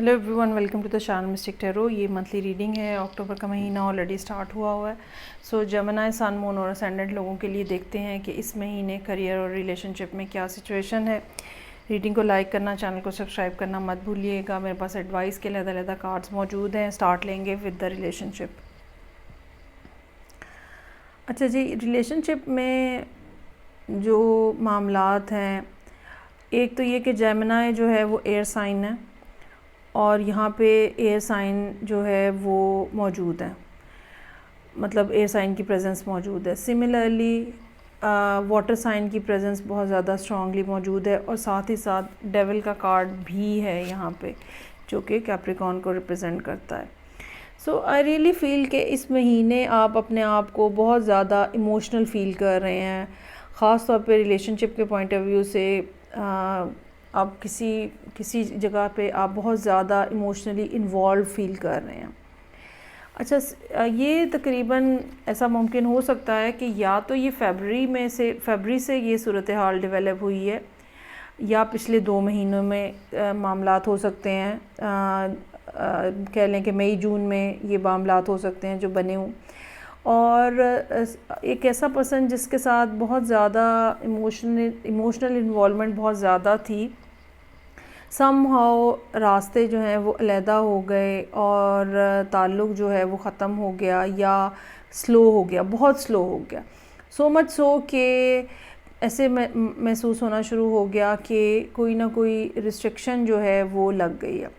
Hello everyone, welcome to the channel Mystic Tarot. ये monthly reading है। October का महीना ऑलरेडी स्टार्ट हुआ है। सो जेमिनी, सन, मून और असेंडेंट लोगों के लिए देखते हैं कि इस महीने करियर और रिलेशनशिप में क्या सिचुएशन है। रीडिंग को लाइक करना, चैनल को सब्सक्राइब करना मत भूलिएगा। मेरे पास एडवाइस के लिए अलग-अलग कार्ड्स मौजूद हैं। स्टार्ट लेंगे विद द रिलेशनशिप। अच्छा जी, रिलेशनशिप में जो मामलात हैं, एक तो ये कि जेमिनी जो है वो एयर साइन है और यहाँ पे एयर साइन जो है वो मौजूद है, मतलब एयर साइन की प्रेजेंस मौजूद है। सिमिलरली वाटर साइन की प्रेजेंस बहुत ज़्यादा स्ट्रांगली मौजूद है और साथ ही साथ डेविल का कार्ड भी है यहाँ पे, जो कि कैप्रिकॉर्न को रिप्रेजेंट करता है। सो आई रियली फील कि इस महीने आप अपने आप को बहुत ज़्यादा इमोशनल फील कर रहे हैं, ख़ास तौर पे रिलेशनशिप के पॉइंट ऑफ व्यू से। आप किसी जगह पे आप बहुत ज़्यादा इमोशनली इन्वॉल्व फील कर रहे हैं। अच्छा, ये तकरीबन ऐसा मुमकिन हो सकता है कि या तो ये फरवरी से ये सूरत हाल डेवलप हुई है, या पिछले 2 महीनों में मामलात हो सकते हैं। कह लें कि मई जून में ये मामलात हो सकते हैं जो बने हों। और एक ऐसा पर्सन जिसके साथ बहुत ज़्यादा इमोशनल इन्वॉल्वमेंट बहुत ज़्यादा थी, समहाउ रास्ते जो हैं वो अलहदा हो गए और ताल्लुक़ जो है वो ख़त्म हो गया या स्लो हो गया, बहुत स्लो हो गया। सो मच सो कि ऐसे महसूस होना शुरू हो गया कि कोई ना कोई रिस्ट्रिक्शन जो है वो लग गई है।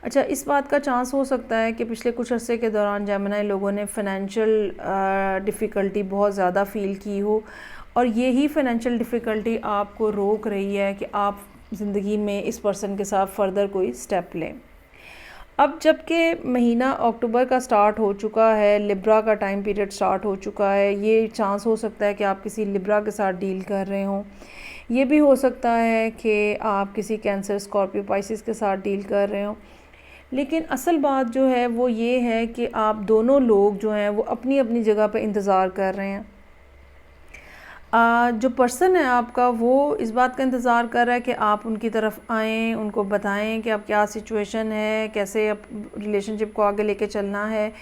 अच्छा, इस बात का चांस हो सकता है कि पिछले कुछ अरसे के दौरान जेमिनी लोगों ने फ़ाइनेंशियल डिफ़िकल्टी बहुत ज़्यादा फ़ील की हो, और यही फ़ाइनेंशियल डिफ़िकल्टी आपको रोक रही है कि आप ज़िंदगी में इस पर्सन के साथ फ़र्दर कोई स्टेप लें। अब जबकि महीना अक्टूबर का स्टार्ट हो चुका है, लिब्रा का टाइम पीरियड स्टार्ट हो चुका है, ये चांस हो सकता है कि आप किसी लिब्रा के साथ डील कर रहे हों। ये भी हो सकता है कि आप किसी कैंसर, स्कॉर्पियो, पाइसिस के साथ डील कर रहे हों। लेकिन असल बात जो है वो ये है कि आप दोनों लोग जो हैं वो अपनी अपनी जगह पे इंतज़ार कर रहे हैं। जो पर्सन है आपका, वो इस बात का इंतज़ार कर रहा है कि आप उनकी तरफ आएँ, उनको बताएं कि अब क्या सिचुएशन है, कैसे अब रिलेशनशिप को आगे लेके चलना है।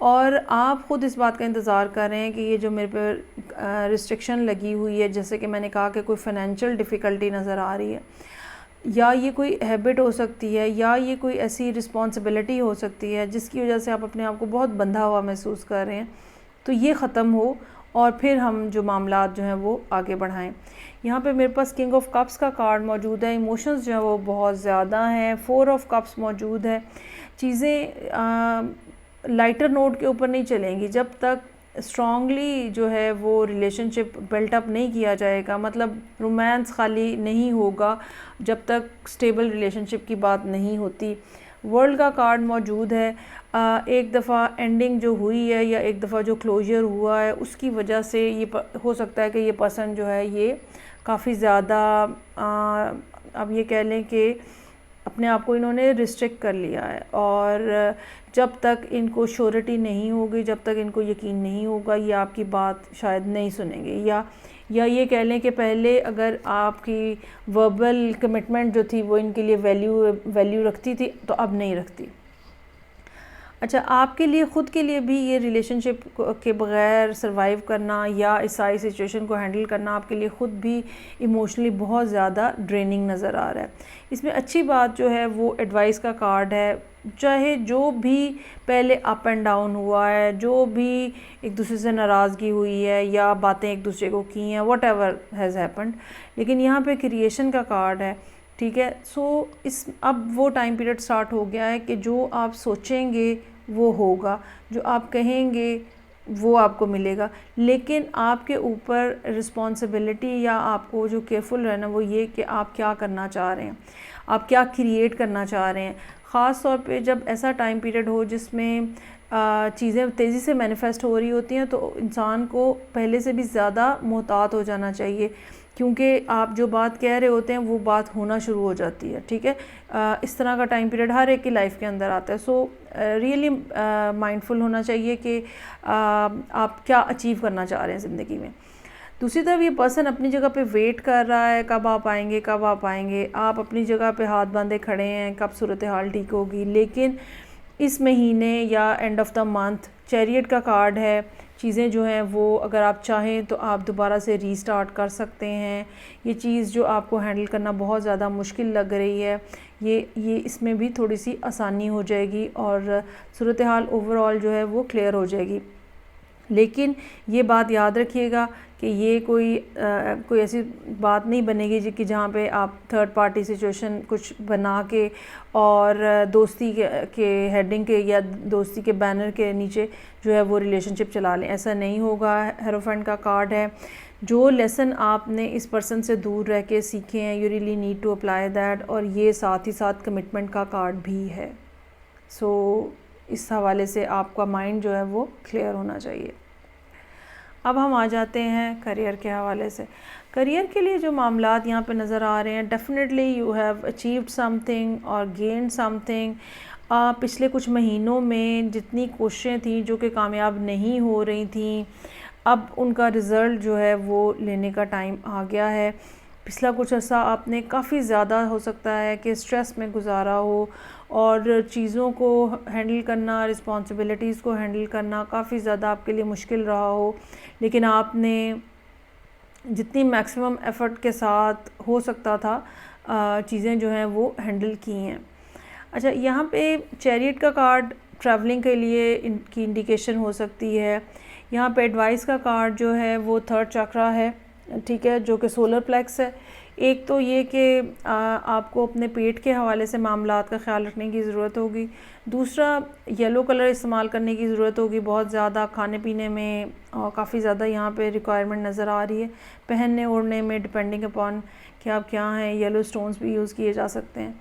और आप ख़ुद इस बात का इंतज़ार कर रहे हैं कि ये जो मेरे पे रिस्ट्रिक्शन लगी हुई है, जैसे कि मैंने कहा कि कोई फ़ाइनेंशियल डिफ़िकल्टी नज़र आ रही है, या ये कोई हैबिट हो सकती है, या ये कोई ऐसी रिस्पॉन्सिबिलिटी हो सकती है जिसकी वजह से आप अपने आप को बहुत बंधा हुआ महसूस कर रहे हैं। तो ये ख़त्म हो और फिर हम जो मामलात जो हैं वो आगे बढ़ाएं। यहाँ पे मेरे पास किंग ऑफ कप्स का कार्ड मौजूद है। इमोशंस जो है वो बहुत ज़्यादा हैं। 4 ऑफ कप्स मौजूद है। चीज़ें लाइटर नोट के ऊपर नहीं चलेंगी जब तक स्ट्रॉन्गली जो है वो रिलेशनशिप बिल्टअप नहीं किया जाएगा, मतलब रोमांस खाली नहीं होगा जब तक स्टेबल रिलेशनशिप की बात नहीं होती। वर्ल्ड का कार्ड मौजूद है। एक दफ़ा एंडिंग जो हुई है या एक दफ़ा जो क्लोजर हुआ है, उसकी वजह से ये हो सकता है कि ये पर्सन जो है ये काफ़ी ज़्यादा अब ये कह लें कि अपने आप को इन्होंने रिस्ट्रिक्ट कर लिया है। और जब तक इनको श्योरिटी नहीं होगी, जब तक इनको यकीन नहीं होगा, ये आपकी बात शायद नहीं सुनेंगे। या ये कह लें कि पहले अगर आपकी वर्बल कमिटमेंट जो थी वो इनके लिए वैल्यू रखती थी, तो अब नहीं रखती। अच्छा, आपके लिए ख़ुद के लिए भी ये रिलेशनशिप के बग़ैर सर्वाइव करना या इस सारी सिचुएशन को हैंडल करना आपके लिए ख़ुद भी इमोशनली बहुत ज़्यादा ड्रेनिंग नज़र आ रहा है। इसमें अच्छी बात जो है वो एडवाइस का कार्ड है। चाहे जो भी पहले अप एंड डाउन हुआ है, जो भी एक दूसरे से नाराज़गी हुई है या बातें एक दूसरे को की हैं, वट एवर हैज़ हैपन्ड, लेकिन यहाँ पे क्रिएशन का कार्ड है। ठीक है, सो अब वो टाइम पीरियड स्टार्ट हो गया है कि जो आप सोचेंगे वो होगा, जो आप कहेंगे वो आपको मिलेगा। लेकिन आपके ऊपर रिस्पॉन्सिबिलिटी या आपको जो केयरफुल रहना वो ये कि आप क्या करना चाह रहे हैं, आप क्या क्रिएट करना चाह रहे हैं। ख़ास तौर पे जब ऐसा टाइम पीरियड हो जिसमें चीज़ें तेज़ी से मैनिफेस्ट हो रही होती हैं, तो इंसान को पहले से भी ज़्यादा मोहतात हो जाना चाहिए, क्योंकि आप जो बात कह रहे होते हैं वो बात होना शुरू हो जाती है। ठीक है, इस तरह का टाइम पीरियड हर एक की लाइफ के अंदर आता है। सो रियली माइंडफुल होना चाहिए कि आप क्या अचीव करना चाह रहे हैं ज़िंदगी में। दूसरी तरफ ये पर्सन अपनी जगह पे वेट कर रहा है, कब आप आएंगे, कब आप आएंगे। आप अपनी जगह पे हाथ बांधे खड़े हैं, कब सूरत हाल ठीक होगी। लेकिन इस महीने या end of the month chariot का कार्ड है, चीज़ें जो हैं वो अगर आप चाहें तो आप दोबारा से रीस्टार्ट कर सकते हैं। ये चीज़ जो आपको हैंडल करना बहुत ज़्यादा मुश्किल लग रही है, ये इसमें भी थोड़ी सी आसानी हो जाएगी और सूरत हाल ओवरऑल जो है वो क्लियर हो जाएगी। लेकिन ये बात याद रखिएगा कि ये कोई ऐसी बात नहीं बनेगी कि जहाँ पे आप थर्ड पार्टी सिचुएशन कुछ बना के और दोस्ती के हेडिंग के या दोस्ती के बैनर के नीचे जो है वो रिलेशनशिप चला लें। ऐसा नहीं होगा। हेरोफेंट का कार्ड है। जो लेसन आपने इस पर्सन से दूर रह के सीखे हैं, you really need to apply that. और ये साथ ही साथ कमिटमेंट का कार्ड भी है। सो इस हवाले से आपका माइंड जो है वो क्लियर होना चाहिए। अब हम आ जाते हैं करियर के हवाले से। करियर के लिए जो मामलात यहाँ पे नज़र आ रहे हैं, definitely you have achieved something और गेन समथिंग। पिछले कुछ महीनों में जितनी कोशिशें थी जो कि कामयाब नहीं हो रही थी, अब उनका रिज़ल्ट जो है वो लेने का टाइम आ गया है। पिछला कुछ अर्सा आपने काफ़ी ज़्यादा हो सकता है कि स्ट्रेस में गुजारा हो और चीज़ों को हैंडल करना, रिस्पॉन्सिबिलिटीज़ को हैंडल करना काफ़ी ज़्यादा आपके लिए मुश्किल रहा हो। लेकिन आपने जितनी मैक्सिमम एफ़र्ट के साथ हो सकता था चीज़ें जो हैं वो हैंडल की हैं। अच्छा, यहाँ पे चैरियट का कार्ड ट्रैवलिंग के लिए इनकी इंडिकेशन हो सकती है। यहाँ पे एडवाइस का कार्ड जो है वो थर्ड चक्रा है, ठीक है, जो कि सोलर प्लेक्स है। एक तो ये कि आपको अपने पेट के हवाले से मामलात का ख्याल रखने की ज़रूरत होगी। दूसरा, येलो कलर इस्तेमाल करने की ज़रूरत होगी बहुत ज़्यादा। खाने पीने में काफ़ी ज़्यादा यहाँ पे रिक्वायरमेंट नज़र आ रही है। पहनने ओढ़ने में डिपेंडिंग अपॉन कि आप क्या हैं, येलो स्टोन्स भी यूज़ किए जा सकते हैं।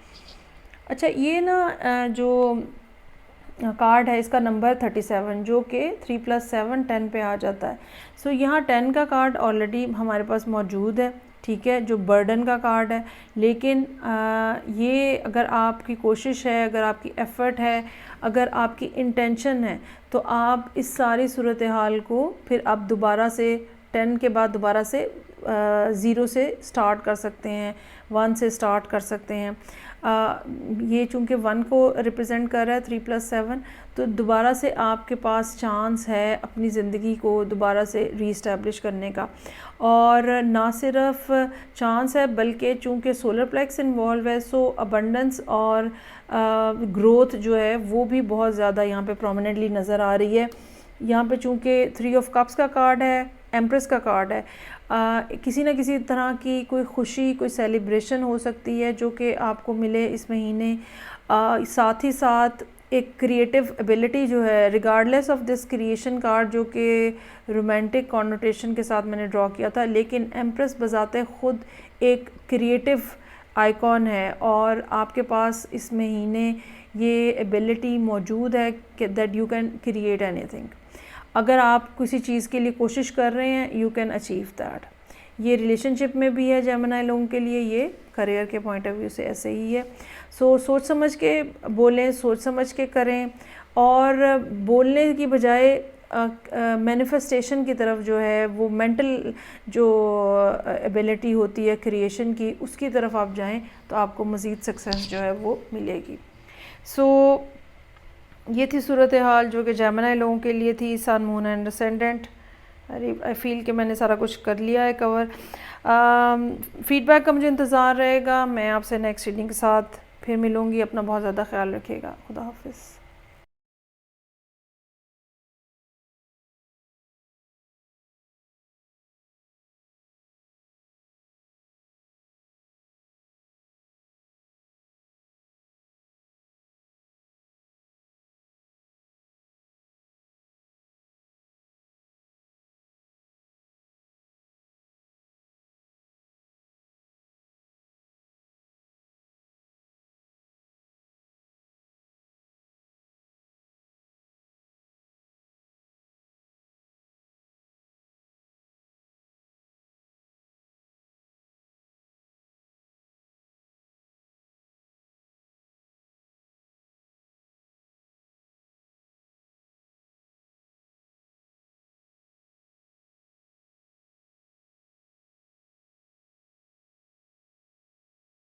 अच्छा, ये ना जो कार्ड है इसका नंबर 37 जो कि 3 + 7 10 पे आ जाता है। सो यहाँ 10 का कार्ड ऑलरेडी हमारे पास मौजूद है, ठीक है, जो बर्डन का कार्ड है। लेकिन ये अगर आपकी कोशिश है, अगर आपकी एफ़र्ट है, अगर आपकी इंटेंशन है, तो आप इस सारी सूरत हाल को फिर आप दोबारा से 10 के बाद दोबारा से 0 से स्टार्ट कर सकते हैं, 1 से स्टार्ट कर सकते हैं। ये चूँकि 1 को रिप्रेजेंट कर रहा है 3 + 7, तो दोबारा से आपके पास चांस है अपनी ज़िंदगी को दोबारा से रीस्टैब्लिश करने का। और ना सिर्फ चांस है बल्कि चूँकि सोलर प्लेक्स इन्वॉल्व है, सो अबंडेंस और ग्रोथ जो है वो भी बहुत ज़्यादा यहाँ पे प्रोमिनेंटली नज़र आ रही है। यहाँ पे चूँकि 3 ऑफ कप्स का कार्ड है, एम्प्रेस का कार्ड है, किसी न किसी तरह की कोई खुशी, कोई सेलिब्रेशन हो सकती है जो कि आपको मिले इस महीने। साथ ही साथ एक क्रिएटिव एबिलिटी जो है, regardless of this creation card जो कि रोमांटिक कॉनोटेशन के साथ मैंने ड्रॉ किया था, लेकिन एम्प्रेस बजाते ख़ुद एक क्रिएटिव आइकॉन है और आपके पास इस महीने ये एबिलिटी मौजूद है कि that you can create anything. अगर आप किसी चीज़ के लिए कोशिश कर रहे हैं, यू कैन अचीव दैट। ये रिलेशनशिप में भी है जेमिनी लोगों के लिए, ये करियर के पॉइंट ऑफ व्यू से ऐसे ही है। सो सोच समझ के बोलें, सोच समझ के करें और बोलने की बजाय मैनिफेस्टेशन की तरफ जो है वो मेंटल जो एबिलिटी होती है क्रिएशन की, उसकी तरफ आप जाएं तो आपको मज़ीद सक्सेस जो है वो मिलेगी। सो ये थी सूरत हाल जो कि जेमिनी लोगों के लिए थी, sun, moon and ascendant. I feel कि मैंने सारा कुछ कर लिया है कवर। फीडबैक का मुझे इंतज़ार रहेगा। मैं आपसे नेक्स्ट रीडिंग के साथ फिर मिलूँगी। अपना बहुत ज़्यादा ख्याल रखिएगा। खुदा हाफिज़।